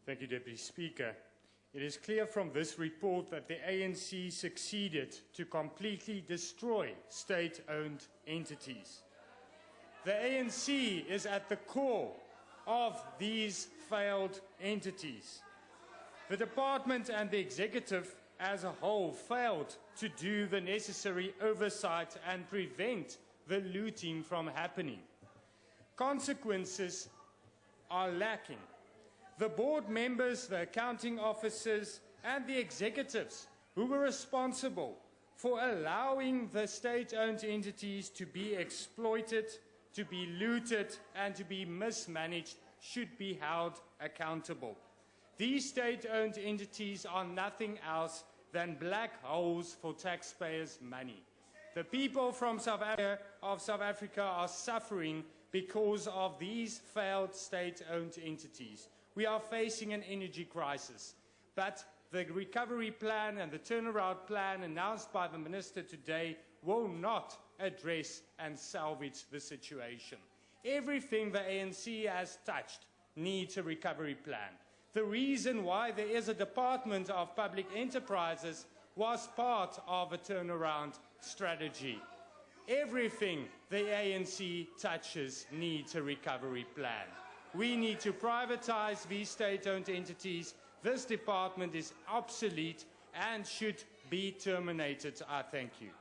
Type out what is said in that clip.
Thank you, Deputy Speaker. It is clear from this report that the ANC succeeded to completely destroy state-owned entities. The ANC is at the core of these failed entities. The department and the executive as a whole failed to do the necessary oversight and prevent the looting from happening. Consequences are lacking. The board members, the accounting officers, and the executives who were responsible for allowing the state-owned entities to be exploited, to be looted, and to be mismanaged should be held accountable. These state-owned entities are nothing else than black holes for taxpayers' money. The people from South Africa are suffering because of these failed state-owned entities. We are facing an energy crisis, but the recovery plan and the turnaround plan announced by the Minister today will not address and salvage the situation. Everything the ANC has touched needs a recovery plan. The reason why there is a Department of Public Enterprises was part of a turnaround strategy. Everything the ANC touches needs a recovery plan. We need to privatize these state-owned entities. This department is obsolete and should be terminated. I thank you.